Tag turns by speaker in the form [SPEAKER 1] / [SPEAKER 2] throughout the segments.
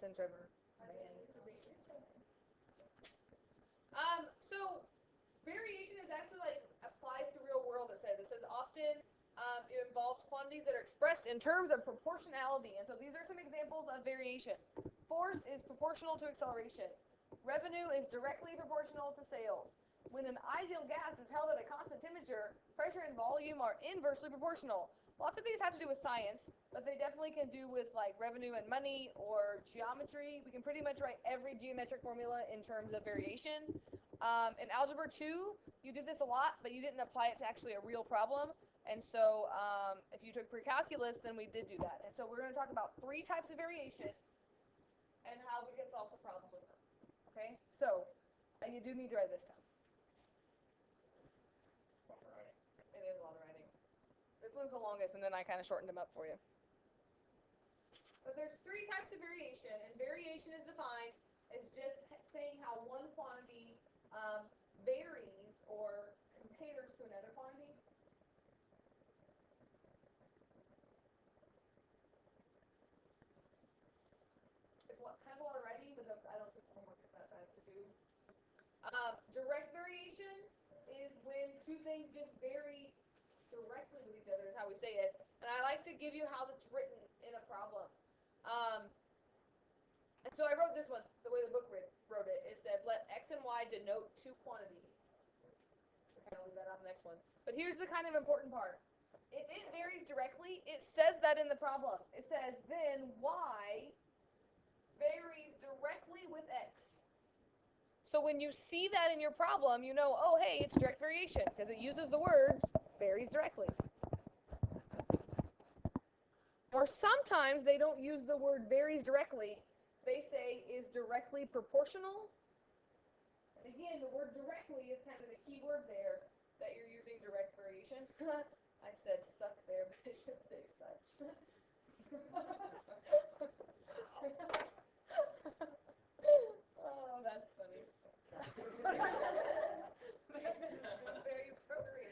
[SPEAKER 1] and Trevor. So variation is actually like applies to real world. It says often it involves quantities that are expressed in terms of proportionality. And so these are some examples of variation. Force is proportional to acceleration. Revenue is directly proportional to sales. When an ideal gas is held at a constant temperature, pressure and volume are inversely proportional. Lots of these have to do with science, but they definitely can do with like revenue and money or geometry. We can pretty much write every geometric formula in terms of variation. In Algebra 2, you did this a lot, but you didn't apply it to actually a real problem. And so if you took pre-calculus, then we did do that. And so we're going to talk about 3 types of variation and how we can solve some problems with them. Okay? So you do need to write this down. It is a lot of writing. This one's the longest, and then I kind of shortened them up for you. But there's 3 types of variation, and variation is defined as just saying how one quantity varies or compares to another quantity. It's kind of a lot of writing, but I don't think homework is that bad to do. Direct variation is when 2 things just vary directly with each other, is how we say it. And I like to give you how it's written in a problem. And so I wrote this one, the way the book wrote it. It said, let x and y denote 2 quantities. I'll kind of leave that out the next one. But here's the kind of important part. If it varies directly, it says that in the problem. It says, then y varies directly with x. So when you see that in your problem, you know, oh, hey, it's direct variation, because it uses the words varies directly. Or sometimes they don't use the word varies directly. They say is directly proportional. And again, the word directly is kind of the key word there that you're using direct variation. I said suck there, but I should say such. Oh, that's funny. Very appropriate.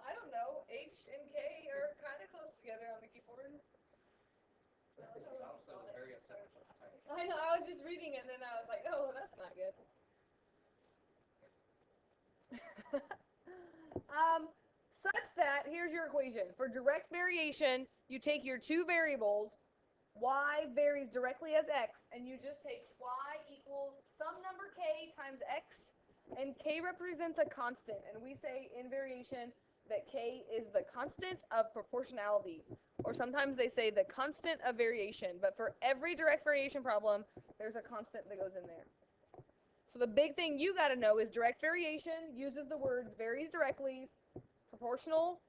[SPEAKER 1] I don't know. H and K are kind of close together on the keyboard. I know. I was just reading it, and then I was like, "Oh, that's not good." Such that here's your equation for direct variation. You take your 2 variables. Y varies directly as x, and you just take y equals some number k times x, and k represents a constant, and we say in variation that k is the constant of proportionality, or sometimes they say the constant of variation, but for every direct variation problem, there's a constant that goes in there. So the big thing you got to know is direct variation uses the words varies directly, proportional,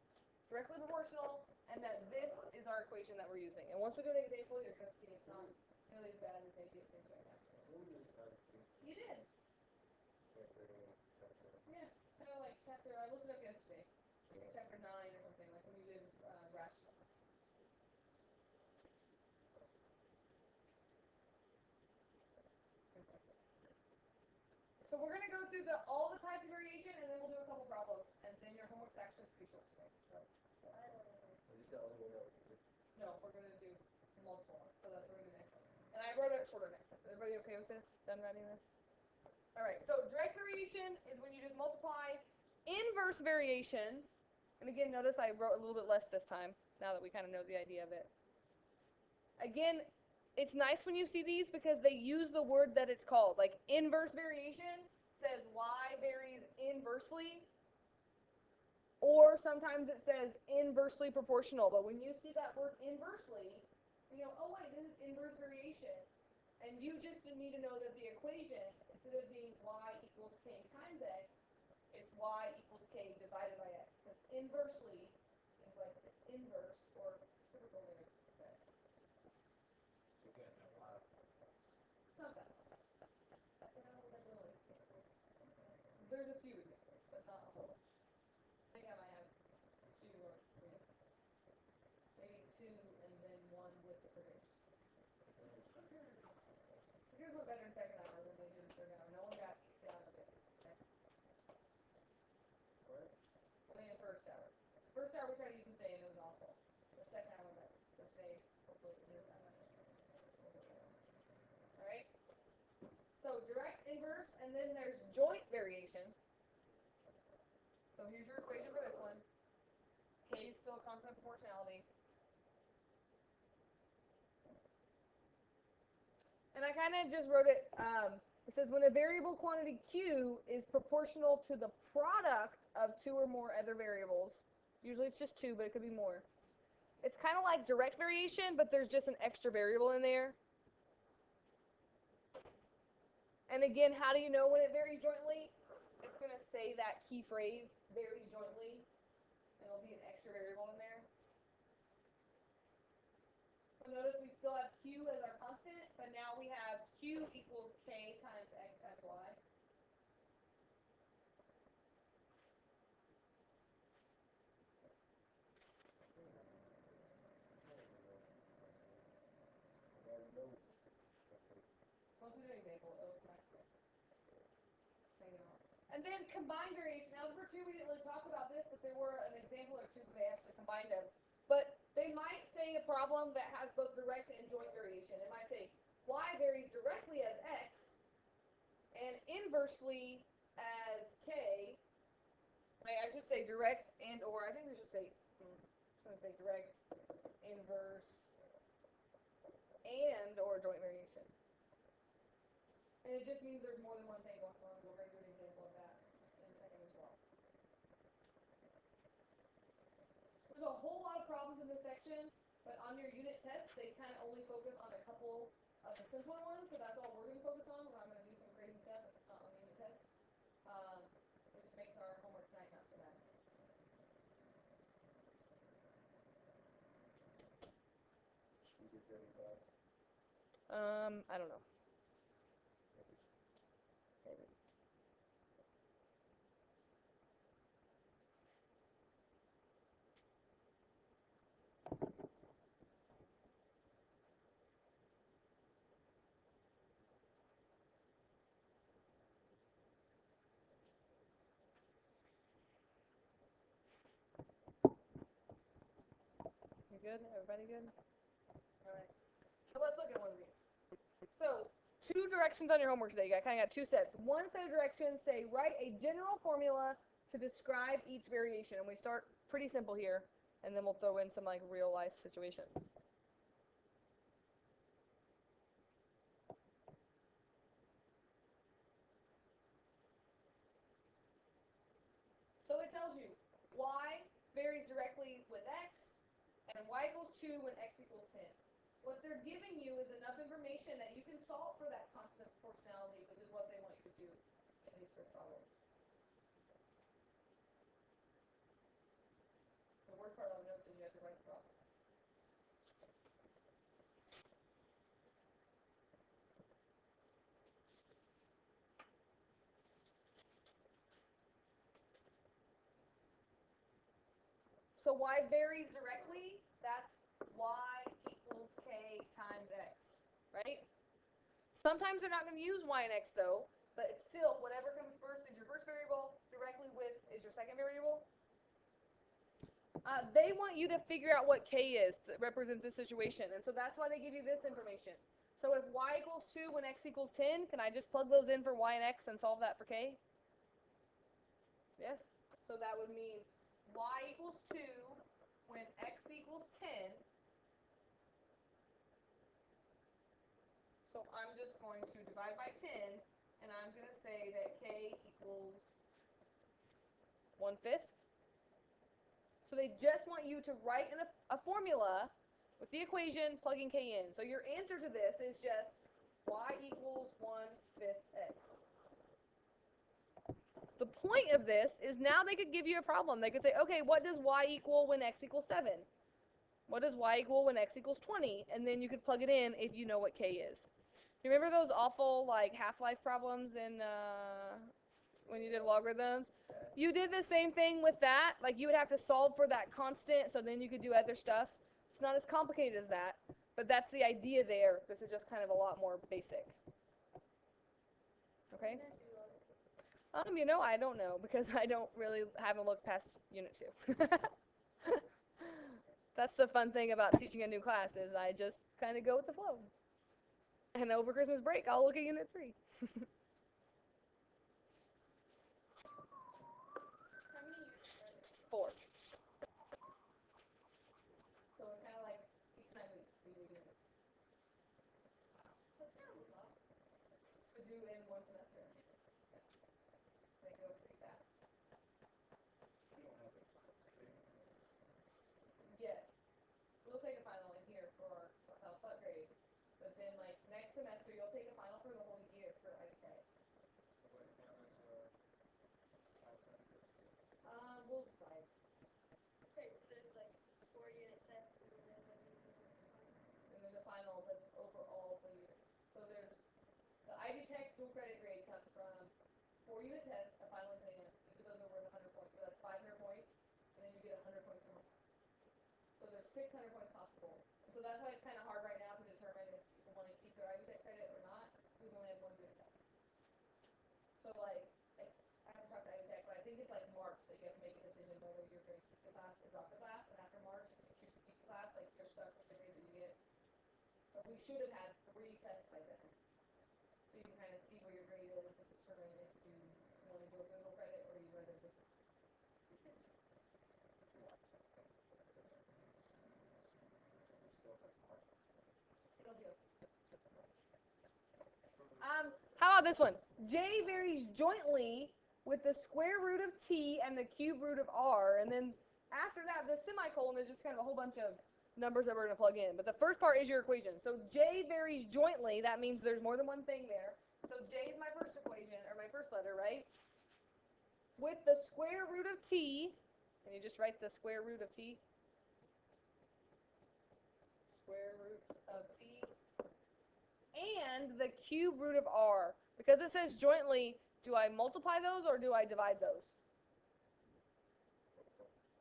[SPEAKER 1] directly proportional, and that this is our equation that we're using. And once we go to the example, you're going to see it's not nearly as bad as they do things right now. You did. Yeah, kind of like chapter, I looked it up yesterday. Like chapter 9 or something, like when you did rational. So we're going to go through all the types of variation, and then we'll do a couple problems. And then your homework's actually pretty short today. So. No, we're going to do multiple ones. So that's what we're going to do next. And I wrote it shorter next time. Is everybody okay with this? Done writing this? All right. So direct variation is when you just multiply. Inverse variation, and again, notice I wrote a little bit less this time, now that we kind of know the idea of it. Again, it's nice when you see these because they use the word that it's called. Like inverse variation says y varies inversely, or sometimes it says inversely proportional. But when you see that word inversely, you know, oh wait, this is inverse variation. And you just need to know that the equation, instead of being y equals k times x, it's y equals k divided by x. Because inversely is like the inverse or reciprocal of x. Not that. There's a few examples, but not a whole bunch. I think I might have 2 or 3. Maybe 2 and then 1 with the figures. Figures were better in second and then there's joint variation. So here's your equation for this one. K is still a constant proportionality. And I kind of just wrote it, it says when a variable quantity Q is proportional to the product of two or more other variables, usually it's just two, but it could be more. It's kind of like direct variation, but there's just an extra variable in there. And again, how do you know when it varies jointly? It's going to say that key phrase, varies jointly, and it'll be an extra variable in there. So notice we still have Q as our constant, but now we have Q equals K times X times Y. We'll do an example of and then combined variation. Now, number two, we didn't really talk about this, but there were an example or two where they actually combined them. But they might say a problem that has both direct and joint variation. It might say y varies directly as x and inversely as k. I should say direct and or. I think they should say, I'm going to say direct, inverse, and or joint variation. And it just means there's more than one thing going on. We're going to do an example of that in a second as well. There's a whole lot of problems in this section, but on your unit test, they kind of only focus on a couple of the simpler ones, so that's all we're going to focus on. We're not going to do some crazy stuff on the unit test, which makes our homework tonight not so bad. I don't know. Maybe. You good? Everybody good? All right. So let's look at one of these. So, two directions on your homework today. You kind of got two sets. One set of directions say write a general formula to describe each variation, and we start pretty simple here, and then we'll throw in some like real life situations. So it tells you y varies directly with x, and y equals 2 when x equals 10. What they're giving you is enough information that you can solve for that constant proportionality, which is what they want you to do in these first problems. The worst part of the notes is you have to write the problem. So y varies directly, that's y equals k times x, right? Sometimes they're not going to use y and x though, but it's still, whatever comes first is your first variable, directly with is your second variable. They want you to figure out what k is to represent this situation, and so that's why they give you this information. So if y equals 2 when x equals 10, can I just plug those in for y and x and solve that for k? Yes. So that would mean y equals 2 when x equals 10. So I'm just going to divide by 10, and I'm going to say that k equals 1/5. So they just want you to write in a formula with the equation, plugging k in. So your answer to this is just y equals 1/5 x. The point of this is now they could give you a problem. They could say, okay, what does y equal when x equals 7? What does y equal when x equals 20? And then you could plug it in if you know what k is. You remember those awful like half-life problems in when you did logarithms? You did the same thing with that. Like you would have to solve for that constant, so then you could do other stuff. It's not as complicated as that, but that's the idea there. This is just kind of a lot more basic. Okay? I don't know because I haven't looked past Unit 2. That's the fun thing about teaching a new class is I just kind of go with the flow. And over Christmas break, I'll look at Unit 3. 4. So it's kind of like 6 to 9 weeks. That's kind of a lot to do in one semester. They go pretty fast. Yes. We'll take a final in here for our self-taught grade. But then, like, next semester, you'll take a final for the whole year for ITech. We'll decide.
[SPEAKER 2] Okay, so there's like 4-unit tests and then there's a
[SPEAKER 1] And there's a final that's overall the year. So there's the Ivy Tech dual credit grade comes from 4-unit tests, a final exam. Each of those are worth 100 points. So that's 500 points, and then you get 100 points for homework. So there's 600 points possible. And so that's why it's kind of hard right now to determine if people want to keep their Ivy Tech credit or not. We only have 1 unit test. So like, I haven't talked to Ivy Tech, but I think it's like March that you have to make a decision whether you're going to keep the class or drop the class. And after March, if you choose to keep the class, like you're stuck with the grade that you get. So we should have had 3 tests by then. So you can kind of see where your grade is and determine if you want to go Google credit or you rather just. How about this one? J varies jointly with the square root of t and the cube root of r, and then after that, the semicolon is just kind of a whole bunch of numbers that we're going to plug in. But the first part is your equation. So J varies jointly. That means there's more than one thing there. So J is my first equation, or my first letter, right? With the square root of t, can you just write the square root of t? Square root of t. And the cube root of r. Because it says jointly, do I multiply those or do I divide those?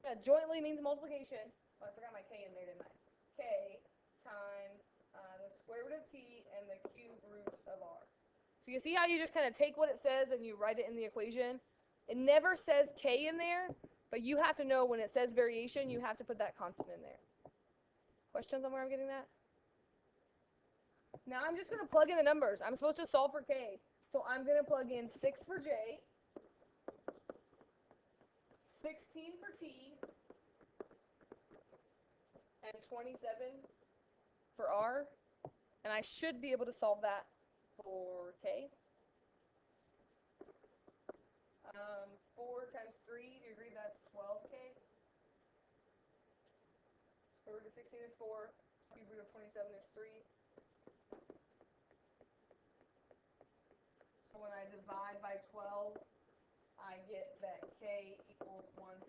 [SPEAKER 1] Yeah, jointly means multiplication. Oh, I forgot my k in there, didn't I? K times the square root of t and the cube root of r. So you see how you just kind of take what it says and you write it in the equation? It never says k in there, but you have to know when it says variation, you have to put that constant in there. Questions on where I'm getting that? Now I'm just going to plug in the numbers. I'm supposed to solve for k. So I'm going to plug in 6 for j, 16 for t, and 27 for r. And I should be able to solve that for k. 4 times 3, do you agree that's 12k? Square root of 16 is 4. Cube root of 27 is 3. So when I divide by 12, I get that k equals 1/2.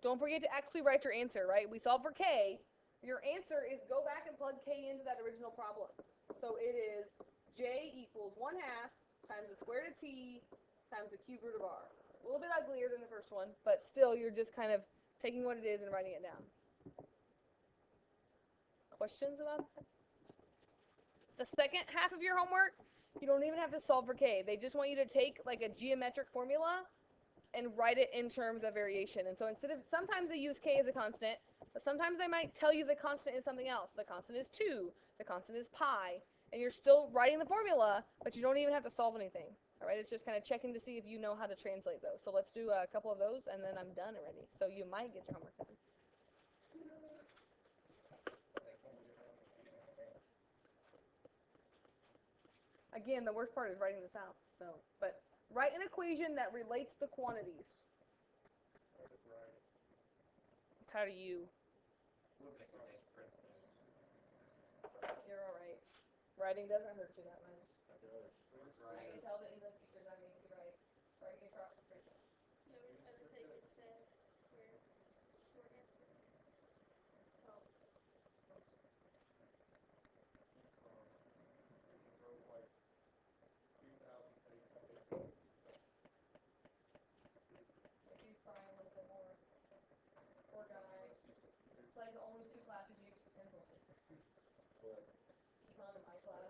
[SPEAKER 1] Don't forget to actually write your answer, right? We solve for k. Your answer is go back and plug k into that original problem. So it is j equals 1/2 times the square root of t times the cube root of r. A little bit uglier than the first one, but still you're just kind of taking what it is and writing it down. Questions about that? The second half of your homework, you don't even have to solve for k. They just want you to take like a geometric formula and write it in terms of variation. And so instead of, sometimes they use k as a constant, but sometimes they might tell you the constant is something else. The constant is 2, the constant is pi, and you're still writing the formula, but you don't even have to solve anything. All right, it's just kind of checking to see if you know how to translate those. So let's do a couple of those, and then I'm done already. So you might get your homework done. Again, the worst part is writing this out. So, but write an equation that relates the quantities. How do you? You're all right. Writing doesn't hurt you that much. I can tell the English teachers I make you write. Writing across the bridge.
[SPEAKER 2] Yeah, we're trying to take a test for shorthand.
[SPEAKER 1] Oh. She's trying a little bit more. Poor guy. It's like the only 2 classes you use a pencil. Econ and my class.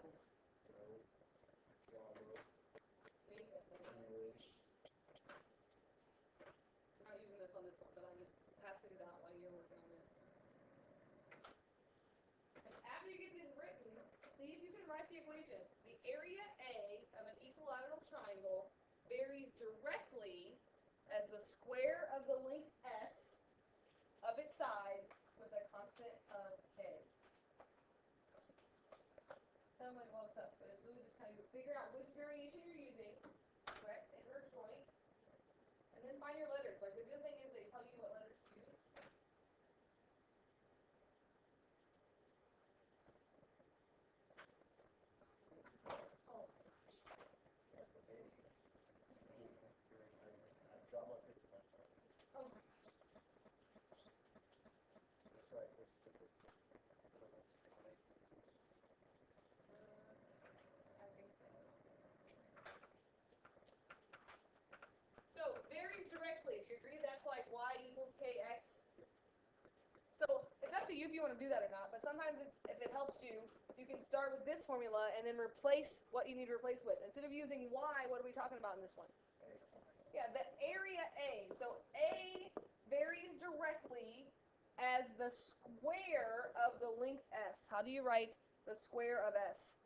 [SPEAKER 1] figure out which variation you're using, correct, inverse joint, and then find your letters. Like, the good thing is they tell you what letters to use. Oh. Oh. I think so. So, varies directly. Do you agree that's like y equals kx? So, it's up to you if you want to do that or not, but sometimes if it helps you, you can start with this formula and then replace what you need to replace with. Instead of using y, what are we talking about in this one? Yeah, the area A. So, A varies directly as the square of the length S. How do you write the square of S?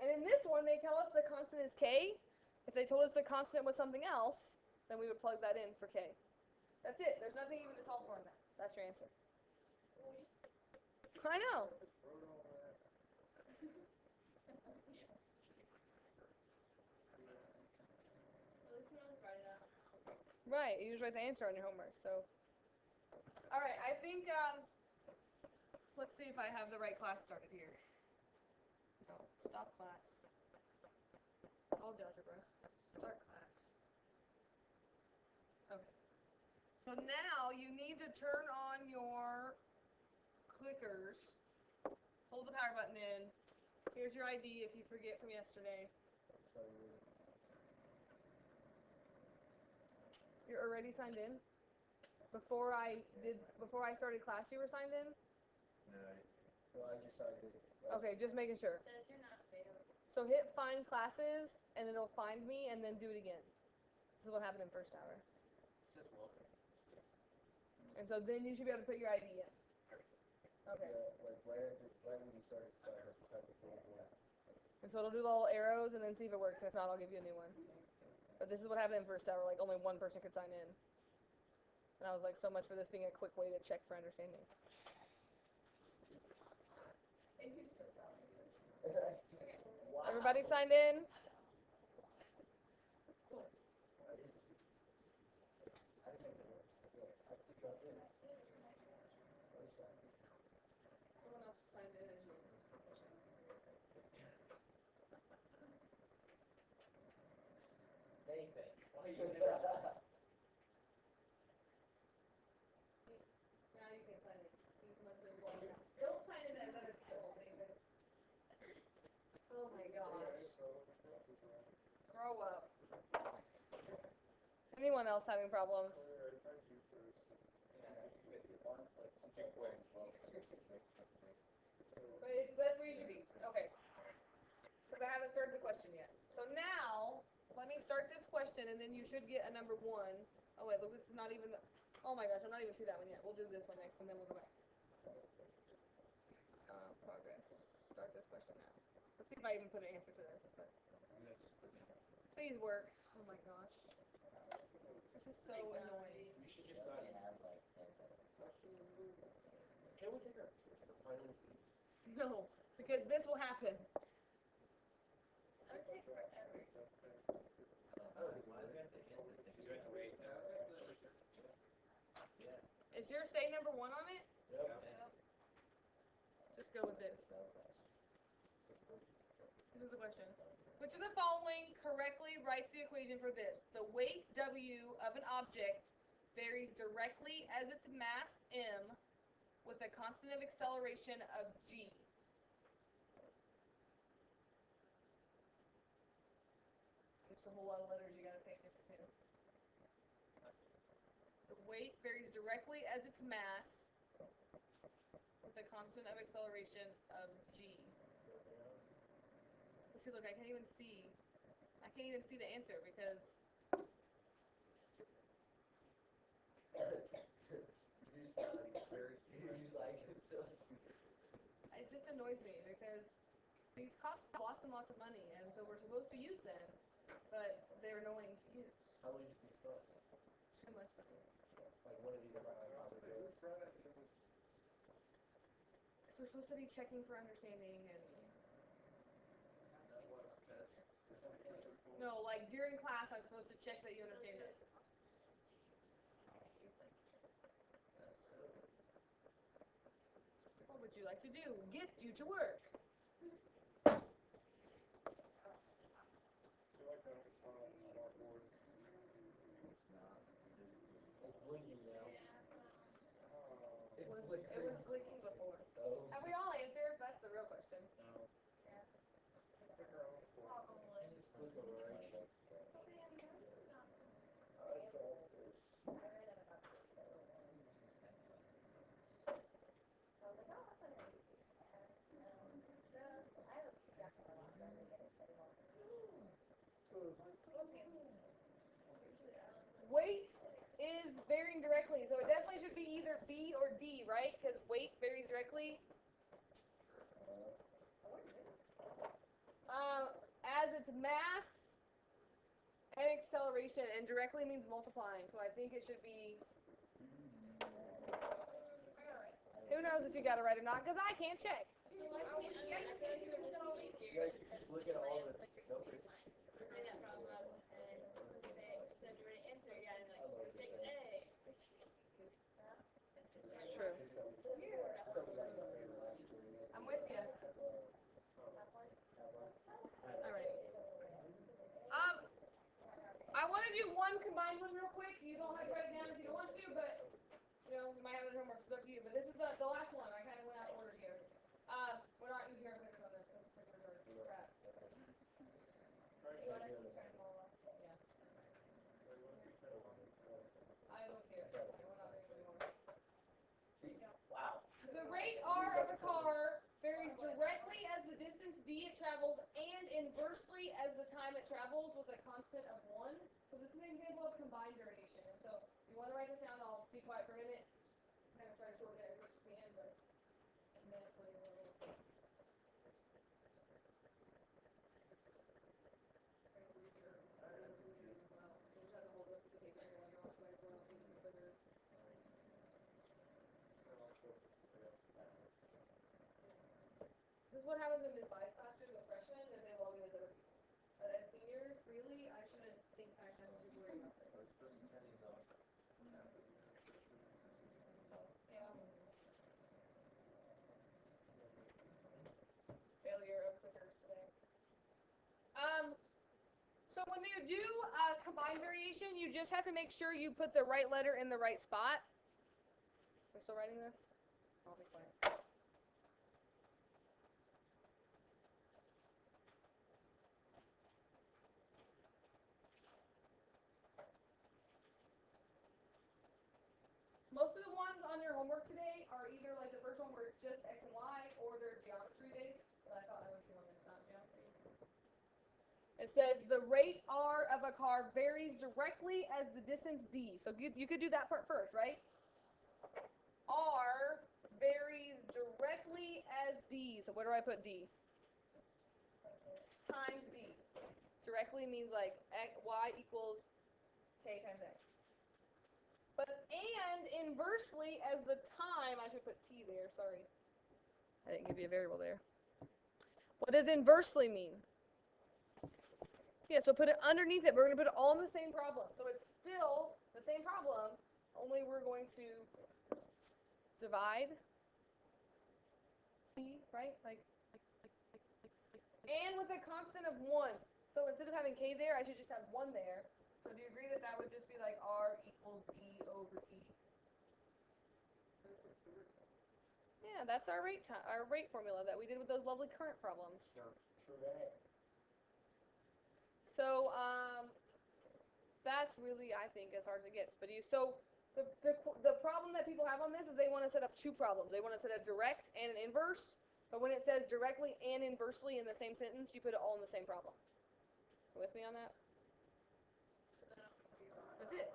[SPEAKER 1] And in this one, they tell us the constant is K. If they told us the constant was something else, then we would plug that in for K. That's it. There's nothing even to solve for in that. That's your answer. I know. Right. You just write the answer on your homework. So, all right. I think. Let's see if I have the right class started here. No. Stop class. Algebra. Start class. Okay. So now you need to turn on your clickers. Hold the power button in. Here's your ID if you forget from yesterday. You're already signed in? Before I started class, you were signed in?
[SPEAKER 3] No, I just signed in.
[SPEAKER 1] Okay, just making sure.
[SPEAKER 2] Says you're not available.
[SPEAKER 1] So hit find classes, and it'll find me, and then do it again. This is what happened in first hour.
[SPEAKER 3] It says welcome.
[SPEAKER 1] And so then you should be able to put your ID in. Okay.
[SPEAKER 3] Yeah, like right when you started, type of thing.
[SPEAKER 1] And so it'll do the little arrows, and then see if it works. If not, I'll give you a new one. But this is what happened in first hour. Like, only one person could sign in. And I was like, so much for this being a quick way to check for understanding. And you still got me.
[SPEAKER 3] Wow.
[SPEAKER 1] Everybody signed in? Someone else signed in as you.
[SPEAKER 3] Nathan, why you there?
[SPEAKER 1] Now you can sign in. You must have logged out. Don't sign in as other people, David. Oh my gosh. Grow up. Anyone else having problems? But that's where you should be. Okay. Because I haven't started the question yet. So now, let me start this question, and then you should get a number 1. Oh wait, look, this is not even the... Oh my gosh, I'm not even through that one yet. We'll do this one next, and then we'll go back. Progress. Start this question now. Let's see if I even put an answer to this. But please work. Oh my gosh. This is so annoying.
[SPEAKER 3] We should just go ahead and have can we take our final?
[SPEAKER 1] No, because this will happen.
[SPEAKER 2] That would take forever.
[SPEAKER 1] Is your say number 1 on it?
[SPEAKER 3] Yep.
[SPEAKER 1] Just go with it. This is the question. Which of the following correctly writes the equation for this? The weight W of an object varies directly as its mass M with a constant of acceleration of G. There's a whole lot of letters you gotta pay attention to. The weight varies directly as its mass with a constant of acceleration of G. Let's see, look, I can't even see the answer because it just annoys me because these cost lots and lots of money, and so we're supposed to use them, but they're annoying to use.
[SPEAKER 3] How would you be thought?
[SPEAKER 1] Too much money.
[SPEAKER 3] Like one of these are like
[SPEAKER 1] Because we're supposed to be checking for understanding and No, like during class, I'm supposed to check that you understand it. What would you like to do? Get you to work.
[SPEAKER 3] It's blinking now. It's
[SPEAKER 1] It
[SPEAKER 3] flickering.
[SPEAKER 1] was blinking before.
[SPEAKER 3] Oh.
[SPEAKER 1] Have we all answered? That's the real question.
[SPEAKER 3] No.
[SPEAKER 2] Probably.
[SPEAKER 3] Just click over right there.
[SPEAKER 1] Weight is varying directly, so it definitely should be either B or D, right? Because weight varies directly. As its mass and acceleration, and directly means multiplying, so I think it should be. Who knows if you got it right or not? Because I can't check.
[SPEAKER 3] You guys just look at all the numbers.
[SPEAKER 1] It's true. I'm with you. All right. I want to do one combined one real quick. You don't have to write it down if you don't want to, but you know, you might have it at homework, so it's up to you. But this is the last one. I kind of went out of order here. We're not using our clicks on this because clickers are crap.
[SPEAKER 2] You want us to turn them all off?
[SPEAKER 1] Yeah. I don't care. We're not doing it anymore.
[SPEAKER 3] Wow.
[SPEAKER 1] The rate R of a car varies directly as the distance d it travels and inversely as the time it travels with a constant of 1. So this is an example of combined duration. And so if you want to write this down, I'll be quiet for a minute. Kind of try to shorten it as much as we can, but a minute for you. This is what happens in Ms. Vice class too, with freshmen, if they log in as seniors. Really, I shouldn't think I should have to worry about this. Yeah. Failure of clickers today. So when you do combined variation, you just have to make sure you put the right letter in the right spot. We're still writing this? I'll be quiet. Most of the ones on your homework today are either like the first one where it's just X and Y, or they're geometry based. But I thought I would do one that's not geometry. It says the rate R of a car varies directly as the distance d. So you could do that part first, right? R varies directly as d. So where do I put d? Times d. Directly means like x, y equals k times x. But and inversely as the time, I should put t there, sorry. I didn't give you a variable there. What does inversely mean? Yeah, so put it underneath it. We're going to put it all in the same problem. So it's still the same problem, only we're going to divide t, right? And with a constant of 1. So instead of having k there, I should just have 1 there. So do you agree that that would just be like r equals d over t? Yeah, that's our rate formula that we did with those lovely current problems. So that's really, I think, as hard as it gets. But the problem that people have on this is they want to set up two problems. They want to set a direct and an inverse. But when it says directly and inversely in the same sentence, you put it all in the same problem. With me on that? That's it.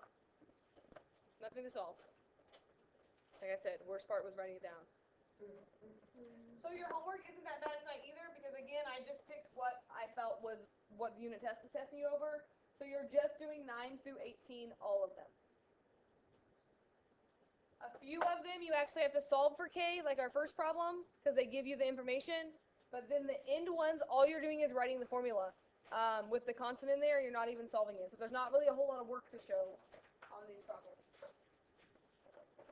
[SPEAKER 1] Nothing to solve. Like I said, worst part was writing it down. So your homework isn't that bad tonight either, because again, I just picked what I felt was what the unit test is testing you over. So you're just doing 9 through 18, all of them. A few of them you actually have to solve for k, like our first problem, because they give you the information. But then the end ones, all you're doing is writing the formula. with the constant in there, you're not even solving it. So there's not really a whole lot of work to show on these problems.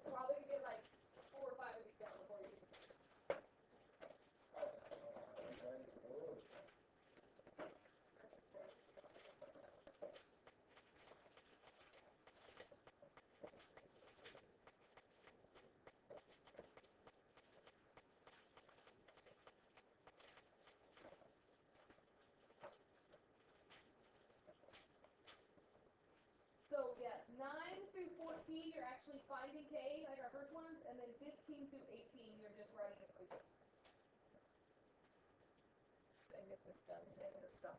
[SPEAKER 1] Probably get like 4 or 5 of these done before you. So yes, 9 through 14, you're actually finding K, like our first ones, and then 15 through 18, you're just writing equations. And get this done, and this stuff.